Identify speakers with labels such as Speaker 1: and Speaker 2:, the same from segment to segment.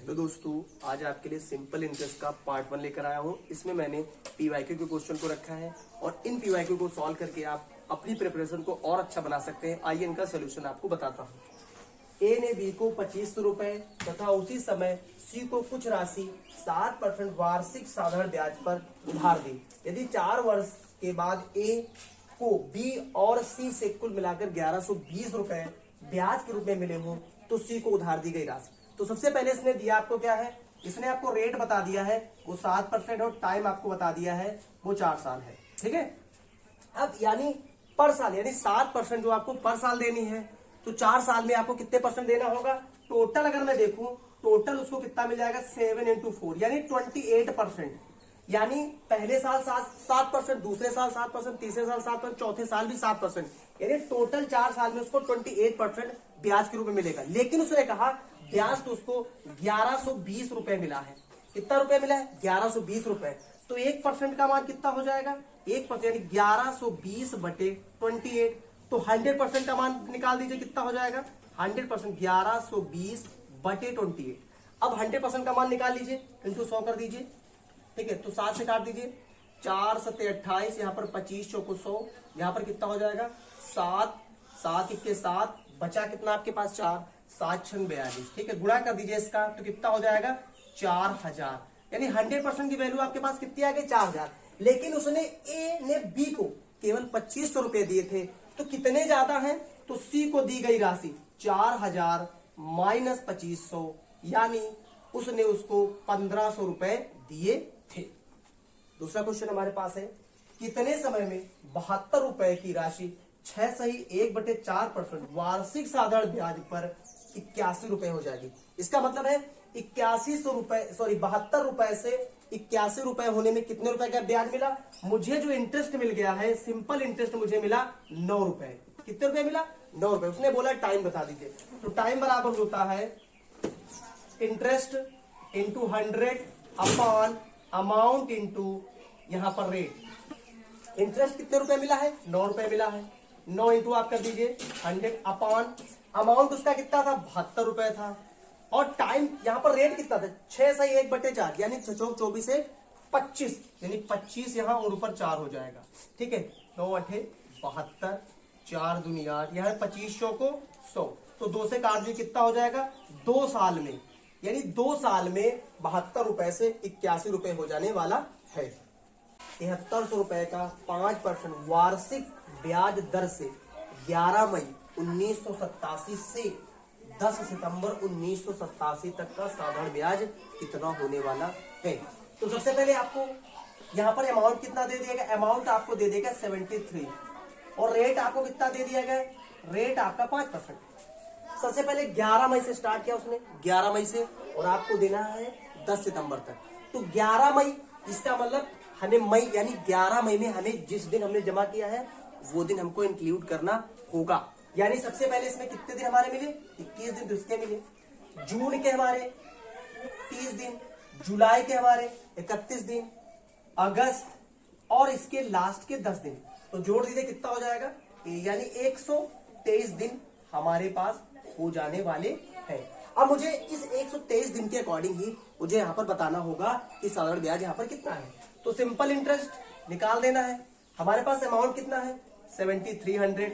Speaker 1: Hello दोस्तों, आज आपके लिए सिंपल इंटरेस्ट का पार्ट 1 लेकर आया हूँ। इसमें मैंने पीवाईक्यू के क्वेश्चन को रखा है और इन पीवाईक्यू को सॉल्व करके आप अपनी प्रिपरेशन को और अच्छा बना सकते हैं। आइए इनका सोल्यूशन आपको बताता हूँ। ए ने बी को 2500 रुपए तथा उसी समय सी को कुछ राशि 7% वार्षिक साधारण ब्याज पर उधार दी। यदि 4 वर्ष के बाद ए को बी और सी से कुल मिलाकर 1120 रुपए ब्याज के रूप में मिले हो तो सी को उधार दी गई राशि। तो सबसे पहले इसने दिया आपको क्या है, इसने आपको रेट बता दिया है वो 7% और टाइम आपको बता दिया है वो 4 साल है। ठीक है, अब यानी पर साल यानी 7% जो आपको पर साल देनी है तो 4 साल में आपको कितने परसेंट देना होगा। टोटल अगर मैं देखूं टोटल उसको कितना मिल जाएगा 7 × 4 यानी 28%। यानी पहले साल 7%, दूसरे साल 7%, तीसरे साल 7%, चौथे साल भी 7%, यानी टोटल 4 साल में उसको 28% ब्याज के रूप में मिलेगा। लेकिन उसने कहा ब्याज तो उसको 1120 रुपए मिला है। कितना रुपए मिला है 1120 रुपए। तो 1% का मान कितना हो जाएगा 1% यानी 1120 बटे 28। तो 100% का मान निकाल दीजिए कितना हो जाएगा 100% 1120 बटे 28। अब 100% का मान निकाल लीजिए इंटू 100 कर दीजिए। ठीक है, तो 7 से काट दीजिए, 4 × 7 = 28, यहाँ पर 25 चौको 100, यहाँ पर कितना हो जाएगा 7 7 × 7 बचा कितना आपके पास 4 7 × 6 = 42। ठीक है, गुणा कर दीजिए इसका तो कितना हो जाएगा 4000। यानी 100% की वैल्यू आपके पास कितनी आ गई 4000। लेकिन उसने ए ने बी को केवल 2500 रुपए दिए थे तो कितने ज्यादा हैं, तो सी को दी गई राशि 4000 - 2500 यानी उसने उसको 1500 रुपए दिए थे। दूसरा क्वेश्चन हमारे पास है, कितने समय में 72 रुपए की राशि 6 सही 1/4% वार्षिक साधारण ब्याज पर 81 रुपए हो जाएगी। इसका मतलब है 8100 रुपए 72 रुपए से 81 रुपए होने में कितने रुपए का ब्याज मिला। मुझे जो इंटरेस्ट मिल गया है सिंपल इंटरेस्ट मुझे मिला 9 रुपए। कितने रुपए मिला 9 रुपए। उसने बोला टाइम बता दीजिए, तो टाइम बराबर होता है interest into 100 upon amount into यहां पर रेट। इंटरेस्ट कितने रुपए मिला है 9 रुपए मिला है। 9 इंटू आप कर दीजिए 100 अपॉन अमाउंट उसका कितना था 72 रुपए था और टाइम यहां पर रेट कितना था 6 सही 1/4 यानी 6 24 से 25 यानी 25 यहां और ऊपर 4 हो जाएगा। ठीक है, 9 × 8 = 72, 4 दूनी 8, यहां 25 को 100 तो 2 से काट दीजिए कितना हो जाएगा 2 साल में, यानी 2 साल में 72 रुपए से 81 रुपए हो जाने वाला है। 7300 रुपए का 5% वार्षिक ब्याज दर से 11 मई 1987 से 10 सितंबर 1987 तक का साधारण ब्याज कितना होने वाला है। तो सबसे पहले आपको यहाँ पर अमाउंट कितना दे दिया गया, अमाउंट आपको दे देगा 73 और रेट आपको कितना दे दिया गया, रेट आपका 5%। सबसे पहले 11 मई से स्टार्ट किया उसने 11 मई से और आपको देना है 10 सितंबर तक। तो 11 मई इसका मतलब हमें मई यानी 11 मई में हमें जिस दिन हमने जमा किया है वो दिन हमको इंक्लूड करना होगा। यानी सबसे पहले इसमें कितने दिन हमारे मिले 21 दिन तो इसके मिले, जून के हमारे 30 दिन, जुलाई के हमारे 31 दिन, अगस्त और इसके लास्ट के 10 दिन। तो जोड़ दीजिए कितना हो जाएगा यानी 123 दिन हमारे पास हो जाने वाले हैं। अब मुझे इस 123 दिन के अकॉर्डिंग ही मुझे यहाँ पर बताना होगा कि साधारण ब्याज यहाँ पर कितना है। तो सिंपल इंटरेस्ट निकाल देना है। हमारे पास अमाउंट कितना है 7300,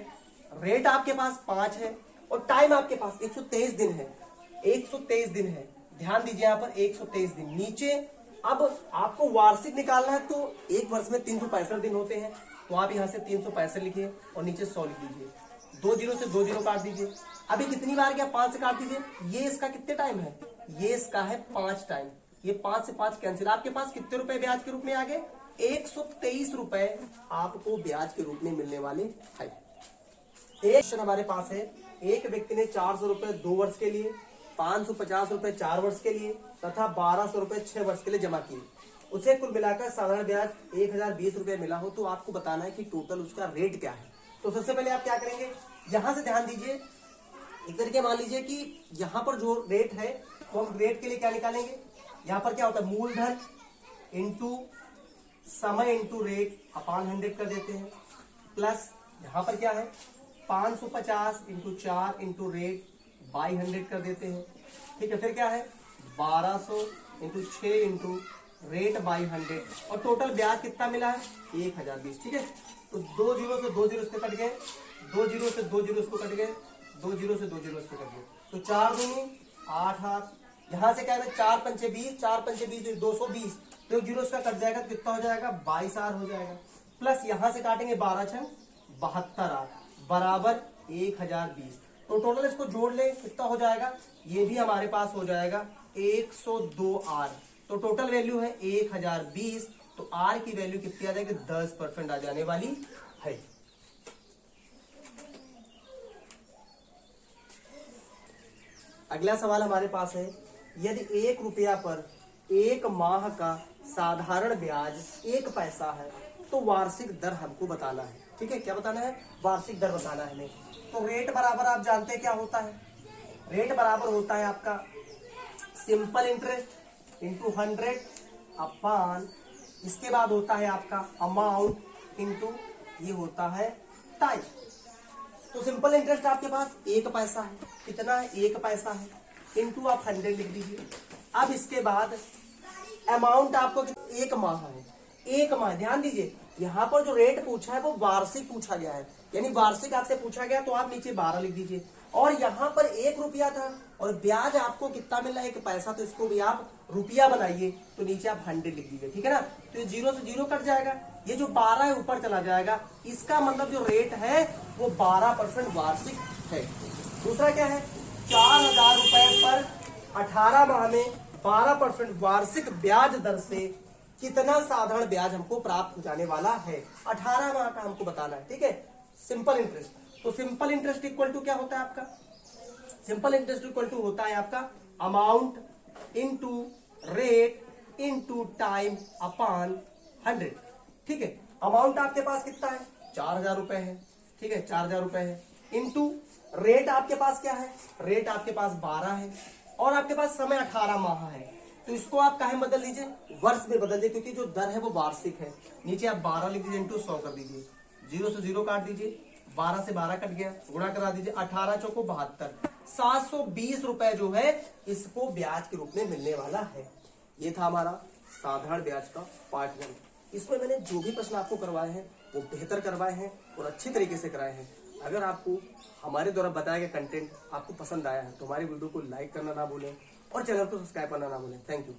Speaker 1: रेट आपके पास 5 है और टाइम आपके पास 123 दिन है। 123 दिन है, ध्यान दीजिए यहाँ पर 123 दिन नीचे। अब आपको वार्षिक निकालना है तो एक वर्ष में 365 दिन होते हैं तो आप यहाँ से 365 लिखिए और नीचे 100 लिख दीजिए। 2 0 से 2 0 काट दीजिए। अभी कितनी बार गया 5 से काट दीजिए। ये इसका कितने टाइम है, ये इसका है 5 टाइम। ये 5 से 5 कैंसिल। आपके पास कितने रुपए ब्याज के रूप में आ गए 123 रुपए आपको ब्याज के रूप में मिलने वाले हैं। एक क्वेश्चन हमारे पास है, एक व्यक्ति ने 400 रुपए 2 वर्ष के लिए, 550 रुपए 4 वर्ष के लिए तथा 1200 रुपए 6 वर्ष के लिए जमा किए। उसे कुल मिलाकर साधारण ब्याज 1020 रुपए मिला हो तो आपको बताना है कि टोटल उसका रेट क्या है। तो सबसे पहले आप क्या करेंगे, यहां से ध्यान दीजिए, एक करके मान लीजिए कि यहां पर जो रेट है तो हम रेट के लिए क्या निकालेंगे, यहां पर क्या होता है मूलधन इंटू समय इंटू रेट अपॉन 100 कर देते हैं, प्लस यहां पर क्या है 550 इंटू 4 इंटू रेट बाई 100 कर देते हैं। ठीक है, फिर क्या है 1200 इंटू 6 इंटू रेट बाई 100 और टोटल ब्याज कितना मिला है 1020। ठीक है, तो 2 जीरो से 2 जीरो से कट गए, 2 जीरो से 2 जीरो को कट गए, 2 जीरो से 2 जीरो कट गए, तो 4 दूनी 8 8, यहाँ से क्या है 4 पंचे 20, 4 पंचे 20 220, तो 1 जीरो का कट जाएगा तो कितना हो जाएगा 22 आर हो जाएगा, प्लस यहाँ से काटेंगे 12 छंग 72 आर बराबर 1020। तो टोटल इसको जोड़ ले कितना हो जाएगा, ये भी हमारे पास हो जाएगा 102 आर। तो टोटल वैल्यू है 1020, तो आर की वैल्यू कितनी आ जाएगी 10% आ जाने वाली है। अगला सवाल हमारे पास है, यदि 1 रुपया पर 1 माह का साधारण ब्याज 1 पैसा है तो वार्षिक दर हमको बताना है। ठीक है, क्या बताना है, वार्षिक दर बताना है हमें। तो रेट बराबर आप जानते हैं क्या होता है, रेट बराबर होता है आपका सिंपल इंटरेस्ट इंटू 100 अपान, इसके बाद होता है आपका अमाउंट इंटू ये होता है टाइम। तो सिंपल इंटरेस्ट आपके पास 1 पैसा है, कितना है 1 पैसा है, इंटू आप 100 लिख दीजिए। अब इसके बाद अमाउंट आपको 1 माह है, 1 माह, ध्यान दीजिए यहाँ पर जो रेट पूछा है वो वार्षिक पूछा गया है, यानी वार्षिक आपसे पूछा गया तो आप नीचे 12 लिख दीजिए। और यहाँ पर 1 रुपया था और ब्याज आपको कितना मिला है 1 पैसा, तो इसको भी आप रुपया बनाइए, तो नीचे आप 100 लिख दीजिए। ठीक है ना, तो ये 0 से 0 कट जाएगा, ये जो 12 है ऊपर चला जाएगा, इसका मतलब जो रेट है वो 12% वार्षिक है। दूसरा क्या है, 4000 रुपए पर 18 माह में 12% वार्षिक ब्याज दर से कितना साधारण ब्याज हमको प्राप्त हो जाने वाला है, 18 माह का हमको बताना है। ठीक है, सिंपल इंटरेस्ट। तो सिंपल इंटरेस्ट इक्वल टू क्या होता है आपका, सिंपल इंटरेस्ट इक्वल टू होता है आपका amount into rate into time upon 100। ठीक है, अमाउंट आपके पास कितना है 4000 रुपए है, ठीक है 4000 रुपए है, इंटू रेट आपके पास क्या है, रेट आपके पास 12 है और आपके पास समय 18 माह है, तो इसको आप काहे बदल दीजिए, वर्ष में बदल दीजिए, क्योंकि जो दर है वो वार्षिक है। नीचे आप 12 लिख दीजिए इंटू 100 कर दीजिए, 0 से 0 काट दीजिए, 12 से 12 कट गया, गुणा करा दीजिए, 18 चौको 72, 720 रुपए जो है इसको ब्याज के रूप में मिलने वाला है। ये था हमारा साधारण ब्याज का पार्ट 1। इसमें मैंने जो भी प्रश्न आपको करवाए हैं वो बेहतर करवाए हैं और अच्छी तरीके से कराए हैं। अगर आपको हमारे द्वारा बताया गया कंटेंट आपको पसंद आया है तो हमारे वीडियो को लाइक करना ना भूलें और चैनल को सब्सक्राइब करना ना भूलें। Thank you.